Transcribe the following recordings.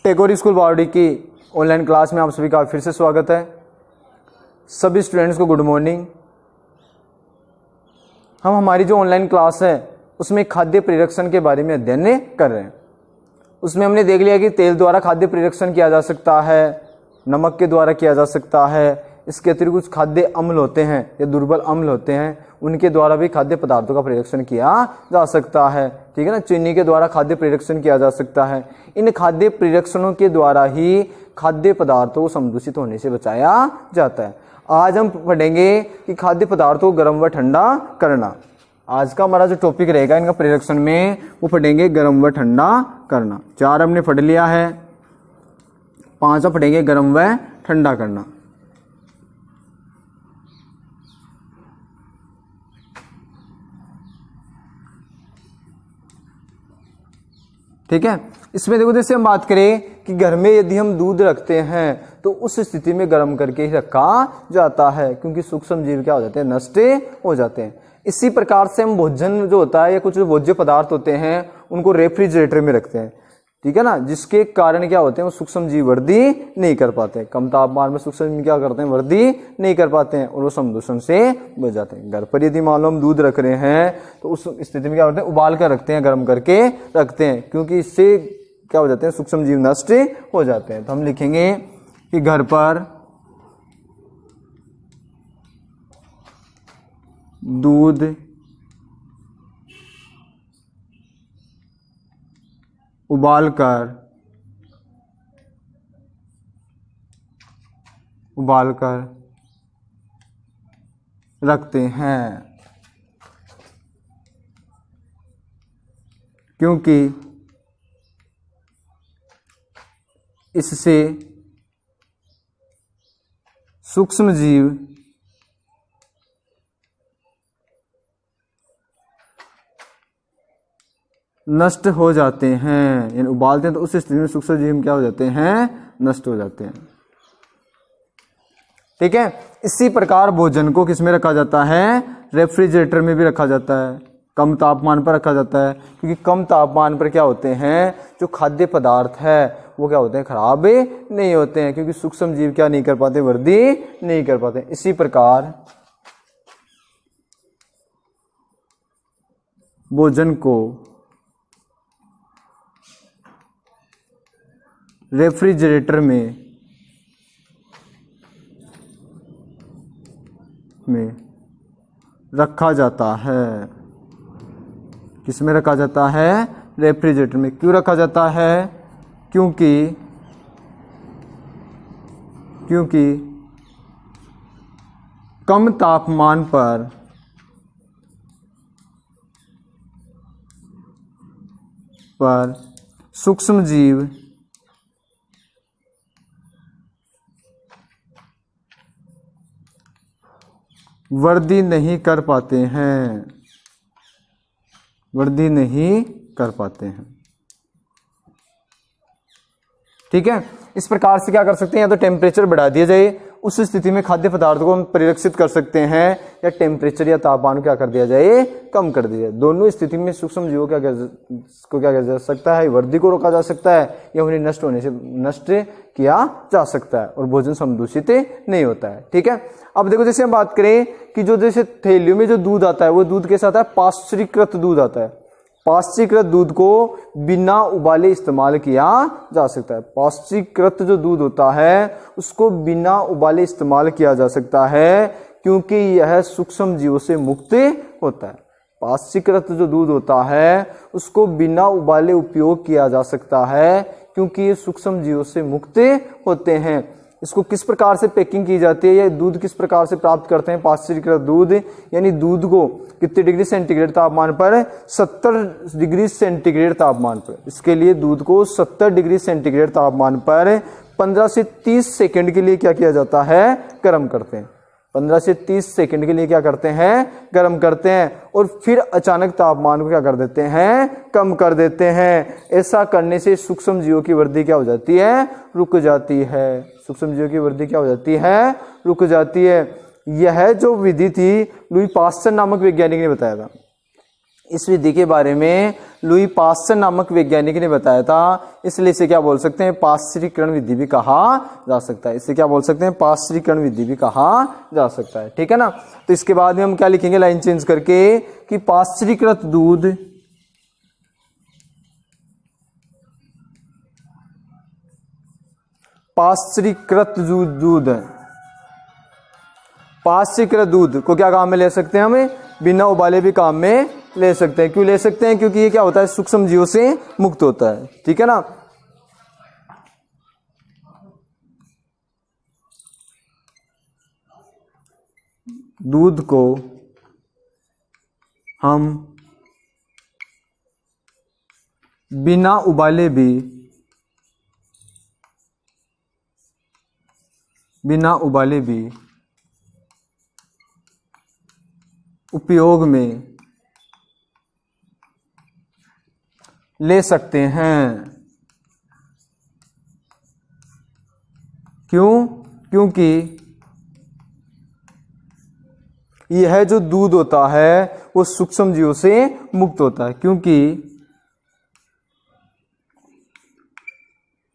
Tagore school बावड़ी की online class में आप सभी का फिर से स्वागत है। सभी स्टूडेंट्स को गुड मॉर्निंग। हम हमारी जो ऑनलाइन क्लास है उसमें खाद्य परिरक्षण के बारे में अध्ययन कर रहे हैं। उसमें हमने देख लिया कि तेल द्वारा खाद्य परिरक्षण किया जा सकता है, नमक के द्वारा किया जा सकता है, इसके अतिरिक्त कुछ खाद्य अम्ल होते हैं या दुर्बल अम्ल होते हैं, उनके द्वारा भी खाद्य पदार्थों का परिरक्षण किया जा सकता है। ठीक है ना, चीनी के द्वारा खाद्य परिरक्षण किया जा सकता है। इन खाद्य परिरक्षणों के द्वारा ही खाद्य पदार्थों को समदूषित होने से बचाया जाता है। आज हम पढ़ेंगे कि खाद्य पदार्थों को गर्म व ठंडा करना। आज का हमारा जो टॉपिक रहेगा इनका परिरक्षण में, वो पढ़ेंगे गर्म व ठंडा करना। 4 हमने पढ़ लिया है, 5 पढ़ेंगे गर्म व ठंडा करना। ठीक है, इसमें देखो जैसे हम बात करें कि घर में यदि हम दूध रखते हैं तो उस स्थिति में गर्म करके ही रखा जाता है, क्योंकि सूक्ष्म जीव क्या हो जाते हैं, नष्ट हो जाते हैं। इसी प्रकार से हम भोजन जो होता है या कुछ जो भोज्य पदार्थ होते हैं उनको रेफ्रिजरेटर में रखते हैं। ठीक है ना, जिसके कारण क्या होते हैं, वो सूक्ष्म जीव वृद्धि नहीं कर पाते। कम तापमान में सूक्ष्म जीव क्या करते हैं, वृद्धि नहीं कर पाते हैं और वो समदूषण से बच जाते हैं। घर पर यदि मान लो हम दूध रख रहे हैं तो उस स्थिति में क्या करते हैं, उबाल कर रखते हैं, गर्म करके रखते हैं, क्योंकि इससे क्या हो जाते हैं, सूक्ष्म जीव नष्ट हो जाते हैं। तो हम लिखेंगे कि घर पर दूध उबालकर रखते हैं, क्योंकि इससे सूक्ष्म जीव नष्ट हो जाते हैं। यानी उबालते हैं तो उस स्थिति में सूक्ष्म जीव क्या हो जाते हैं, नष्ट हो जाते हैं। ठीक है, इसी प्रकार भोजन को किस में रखा जाता है, रेफ्रिजरेटर में भी रखा जाता है, कम तापमान पर रखा जाता है, क्योंकि कम तापमान पर क्या होते हैं, जो खाद्य पदार्थ है वो क्या होते हैं, खराब नहीं होते हैं, क्योंकि सूक्ष्म जीव क्या नहीं कर पाते, वृद्धि नहीं कर पाते। इसी प्रकार भोजन को रेफ्रिजरेटर में रखा जाता है। किस में रखा जाता है, रेफ्रिजरेटर में। क्यों रखा जाता है, क्योंकि कम तापमान पर सूक्ष्म जीव वृद्धि नहीं कर पाते हैं, ठीक है। इस प्रकार से क्या कर सकते हैं, या तो टेम्परेचर बढ़ा दिया जाए, उस स्थिति में खाद्य पदार्थों को हम परिरक्षित कर सकते हैं, या टेम्परेचर या तापमान क्या कर दिया जाए, कम कर दिया जाए। दोनों स्थिति में सूक्ष्म जीवों क्या किया जा सकता है, वृद्धि को रोका जा सकता है, या उन्हें नष्ट होने से नष्ट किया जा सकता है और भोजन समदूषित नहीं होता है। ठीक है, अब देखो जैसे हम बात करें कि जो जैसे थैलियों में जो दूध आता है वो दूध कैसा आता है, पाश्चरीकृत दूध आता है। पाश्चरीकृत दूध को बिना उबाले इस्तेमाल किया जा सकता है। पाश्चरीकृत जो दूध होता है उसको बिना उबाले इस्तेमाल किया जा सकता है, क्योंकि यह सूक्ष्म जीवों से मुक्त होता है। पाश्चरीकृत जो दूध होता है उसको बिना उबाले उपयोग किया जा सकता है, क्योंकि ये सूक्ष्म जीवों से मुक्त होते हैं। इसको किस प्रकार से पैकिंग की जाती है, या दूध किस प्रकार से प्राप्त करते हैं, पाश्चरीकृत दूध, यानी दूध को कितने डिग्री सेंटीग्रेड तापमान पर, 70 डिग्री सेंटीग्रेड तापमान पर। इसके लिए दूध को 70 डिग्री सेंटीग्रेड तापमान पर 15 से 30 सेकंड के लिए क्या किया जाता है, गर्म करते हैं। 15 से 30 सेकंड के लिए क्या करते हैं, गर्म करते हैं, और फिर अचानक तापमान को क्या कर देते हैं, कम कर देते हैं। ऐसा करने से सूक्ष्म जीवों की वृद्धि क्या हो जाती है, रुक जाती है। सूक्ष्म जीवों की वृद्धि क्या हो जाती है, रुक जाती है। यह जो विधि थी लुई पास्चर नामक वैज्ञानिक ने बताया था। इस विधि के बारे में लुई पास्चर नामक वैज्ञानिक ने बताया था, इसलिए इसे क्या बोल सकते हैं, पाश्चरीकरण विधि भी कहा जा सकता है। इसे क्या बोल सकते हैं, पाश्चरीकरण विधि भी कहा जा सकता है। ठीक है ना। तो इसके बाद में हम क्या लिखेंगे लाइन चेंज करके कि पाश्चरीकृत दूध पाश्चरीकृत दूध को क्या काम में ले सकते हैं, हमें बिना उबाले भी काम में ले सकते हैं। क्यों ले सकते हैं, क्योंकि ये क्या होता है, सूक्ष्म जीवों से मुक्त होता है। ठीक है ना। दूध को हम बिना उबाले भी उपयोग में ले सकते हैं। क्यों? क्योंकि यह जो दूध होता है वो सूक्ष्म जीवों से मुक्त होता है। क्योंकि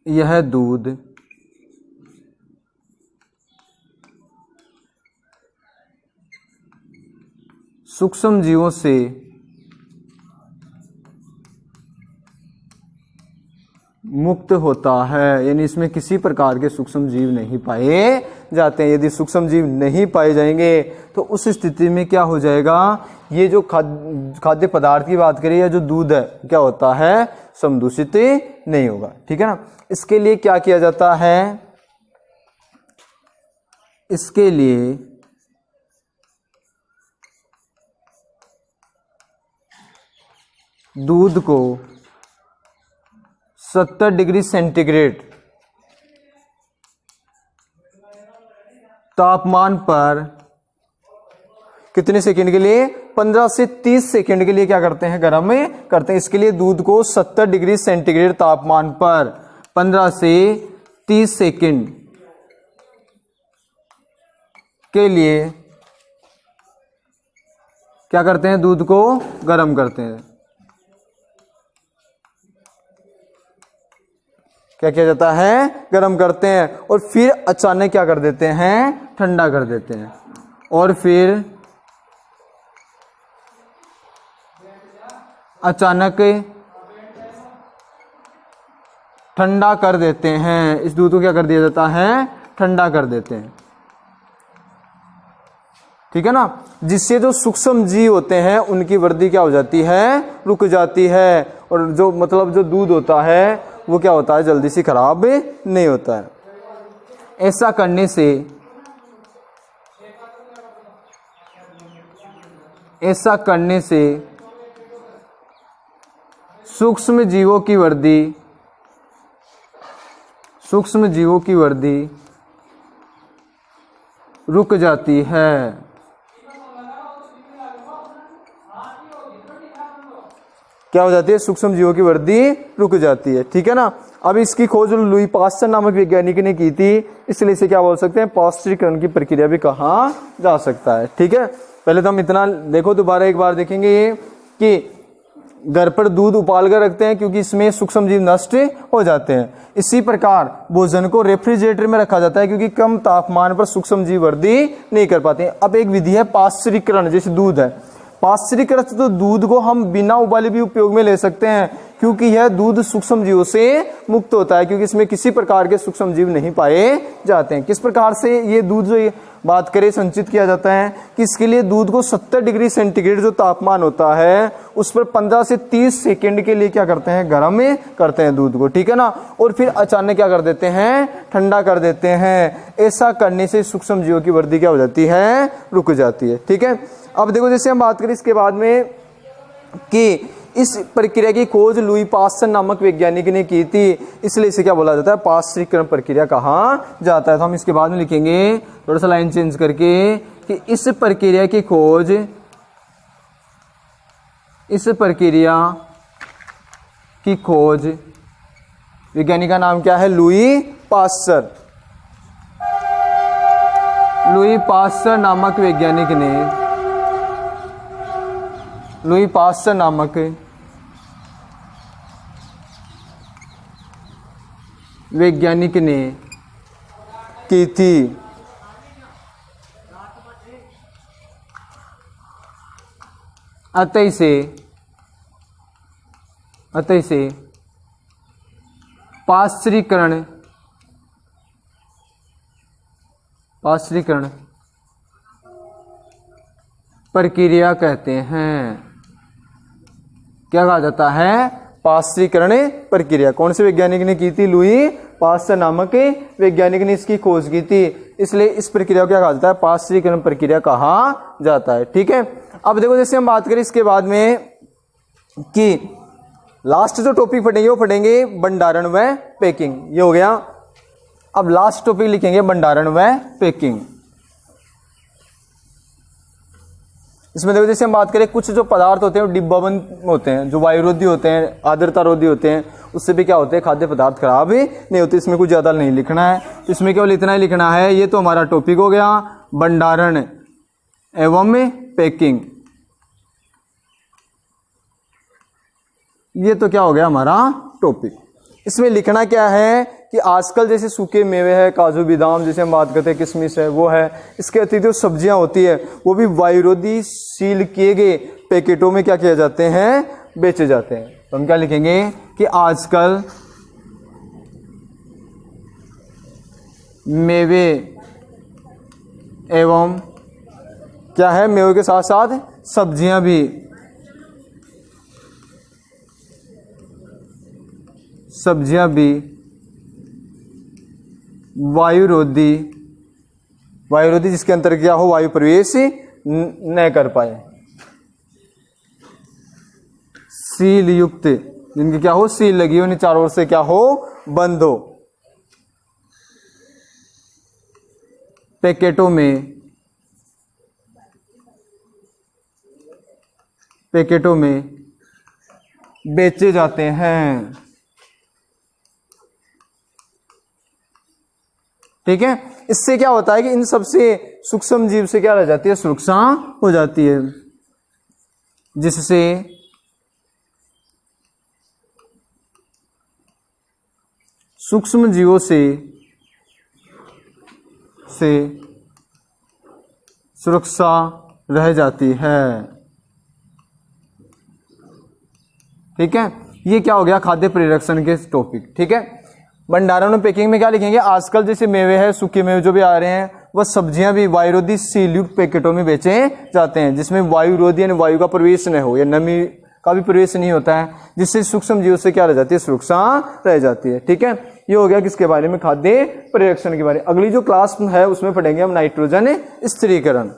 यह दूध सूक्ष्म जीवों से मुक्त होता है, यानी इसमें किसी प्रकार के सूक्ष्म जीव नहीं पाए जाते हैं। यदि सूक्ष्म जीव नहीं पाए जाएंगे तो उस स्थिति में क्या हो जाएगा, ये जो खाद्य पदार्थ की बात करें या जो दूध है क्या होता है, समदूषित नहीं होगा। ठीक है ना। इसके लिए क्या किया जाता है, इसके लिए दूध को 70 डिग्री सेंटीग्रेड तापमान पर कितने सेकंड के लिए, 15 से 30 सेकंड के लिए क्या करते हैं, गर्म में करते हैं। इसके लिए दूध को 70 डिग्री सेंटीग्रेड तापमान पर 15 से 30 सेकंड के लिए क्या करते हैं, दूध को गर्म करते हैं। क्या किया जाता है, गर्म करते हैं और फिर अचानक क्या कर देते हैं, ठंडा कर देते हैं। और फिर अचानक ठंडा कर देते हैं। इस दूध को क्या कर दिया जाता है, ठंडा कर देते हैं। ठीक है ना। जिससे जो सूक्ष्म जीव होते हैं उनकी वृद्धि क्या हो जाती है, रुक जाती है। और जो मतलब जो दूध होता है वो क्या होता है, जल्दी से खराब नहीं होता है। ऐसा करने से सूक्ष्म जीवों की वृद्धि रुक जाती है। क्या हो जाती है, सूक्ष्म जीवों की वृद्धि रुक जाती है। ठीक है ना। अब इसकी खोज लुई पास्चर नामक वैज्ञानिक ने की थी, इसलिए इसे क्या बोल सकते हैं, पाश्चरीकरण की प्रक्रिया भी कहा जा सकता है। ठीक है। पहले तो हम इतना देखो, दोबारा एक बार देखेंगे ये कि घर पर दूध उबाल कर रखते हैं क्योंकि इसमें सूक्ष्म जीव नष्ट हो जाते हैं। इसी प्रकार भोजन को रेफ्रिजरेटर में रखा जाता है क्योंकि कम तापमान पर सूक्ष्म जीव वृद्धि नहीं कर पाते हैं। अब एक विधि है पाश्चरीकरण, जैसे दूध है, पाश्चरीकृत तो दूध को हम बिना उबाले भी उपयोग में ले सकते हैं क्योंकि यह दूध सूक्ष्म जीवों से मुक्त होता है, क्योंकि इसमें किसी प्रकार के सूक्ष्म जीव नहीं पाए जाते हैं। किस प्रकार से ये दूध जो बात करें संचित किया जाता है कि इसके लिए दूध को 70 डिग्री सेंटीग्रेड जो तापमान होता है उस पर 15 से 30 सेकंड के लिए क्या करते हैं, गर्म में करते हैं दूध को। ठीक है ना। और फिर अचानक क्या कर देते हैं, ठंडा कर देते हैं। ऐसा करने से सूक्ष्म जीवों की वृद्धि क्या हो जाती है, रुक जाती है। ठीक है। अब देखो जैसे हम बात करें इसके बाद में कि इस प्रक्रिया की खोज लुई पास्चर नामक वैज्ञानिक ने की थी, इसलिए इसे क्या बोला जाता है, पाश्चरीकरण प्रक्रिया कहा जाता है। तो हम इसके बाद में लिखेंगे थोड़ा सा लाइन चेंज करके कि इस प्रक्रिया की खोज वैज्ञानिक का नाम क्या है, लुई पास्चर। लुई पास्चर नामक वैज्ञानिक ने लुई पास्चर नामक वैज्ञानिक ने की थी। अतः से पाश्चरीकरण प्रक्रिया कहते हैं। क्या कहा जाता है? पाश्चरीकरण प्रक्रिया। कौन से वैज्ञानिक ने की थी? लुई पास्चर नामक वैज्ञानिक ने इसकी खोज की थी, इसलिए इस प्रक्रिया को क्या कहा जाता है? पाश्चरीकरण प्रक्रिया कहा जाता है। ठीक है, अब देखो जैसे हम बात करें इसके बाद में कि लास्ट जो टॉपिक पढ़ेंगे वो पढ़ेंगे भंडारण व पैकिंग। ये हो गया। अब लास्ट टॉपिक लिखेंगे भंडारण व पैकिंग। इसमें देखो जैसे हम बात करें कुछ जो पदार्थ होते हैं वो डिब्बाबंद होते हैं, जो वायुरोधी होते हैं, आर्द्रता रोधी होते हैं, उससे भी क्या होते हैं? खाद्य पदार्थ खराब ही नहीं होते। इसमें कुछ ज्यादा नहीं लिखना है, इसमें केवल इतना ही लिखना है। ये तो हमारा टॉपिक हो गया भंडारण एवं पैकिंग। ये तो क्या हो गया हमारा टॉपिक। इसमें लिखना क्या है कि आजकल जैसे सूखे मेवे है, काजू बादाम, जैसे हम बात करते हैं किशमिश है, वो है। इसके अतिरिक्त जो सब्जियां होती है वो भी वायुरोधी सील किए गए पैकेटों में क्या किए जाते हैं? बेचे जाते हैं। तो हम क्या लिखेंगे कि आजकल मेवे एवं क्या है? मेवे के साथ साथ सब्जियां भी वायुरोधी जिसके अंतर क्या हो? वायु प्रवेश न कर पाए, सील युक्त, जिनकी क्या हो? सील लगी हो, चारों ओर से क्या हो? बंद हो। पैकेटों में बेचे जाते हैं। ठीक है, इससे क्या होता है कि इन सबसे सूक्ष्म जीव से क्या रह जाती है? सुरक्षा हो जाती है, जिससे सूक्ष्म जीवों से सुरक्षा रह जाती है। ठीक है, ये क्या हो गया? खाद्य परिरक्षण के टॉपिक। ठीक है, भंडारण और पैकिंग में क्या लिखेंगे? आजकल जैसे मेवे है, सूखे मेवे जो भी आ रहे हैं, वह सब्जियां भी वायुरोधी सील युक्त पैकेटों में बेचे जाते हैं, जिसमें वायुरोधी यानी वायु का प्रवेश न हो या नमी का भी प्रवेश नहीं होता है, जिससे सूक्ष्म जीवों से क्या रह जाती है? सुरक्षा रह जाती है। ठीक है, ये हो गया किसके बारे में? खाद्य परिरक्षण के बारे में। अगली जो क्लास है उसमें पढ़ेंगे हम नाइट्रोजन स्थिरीकरण।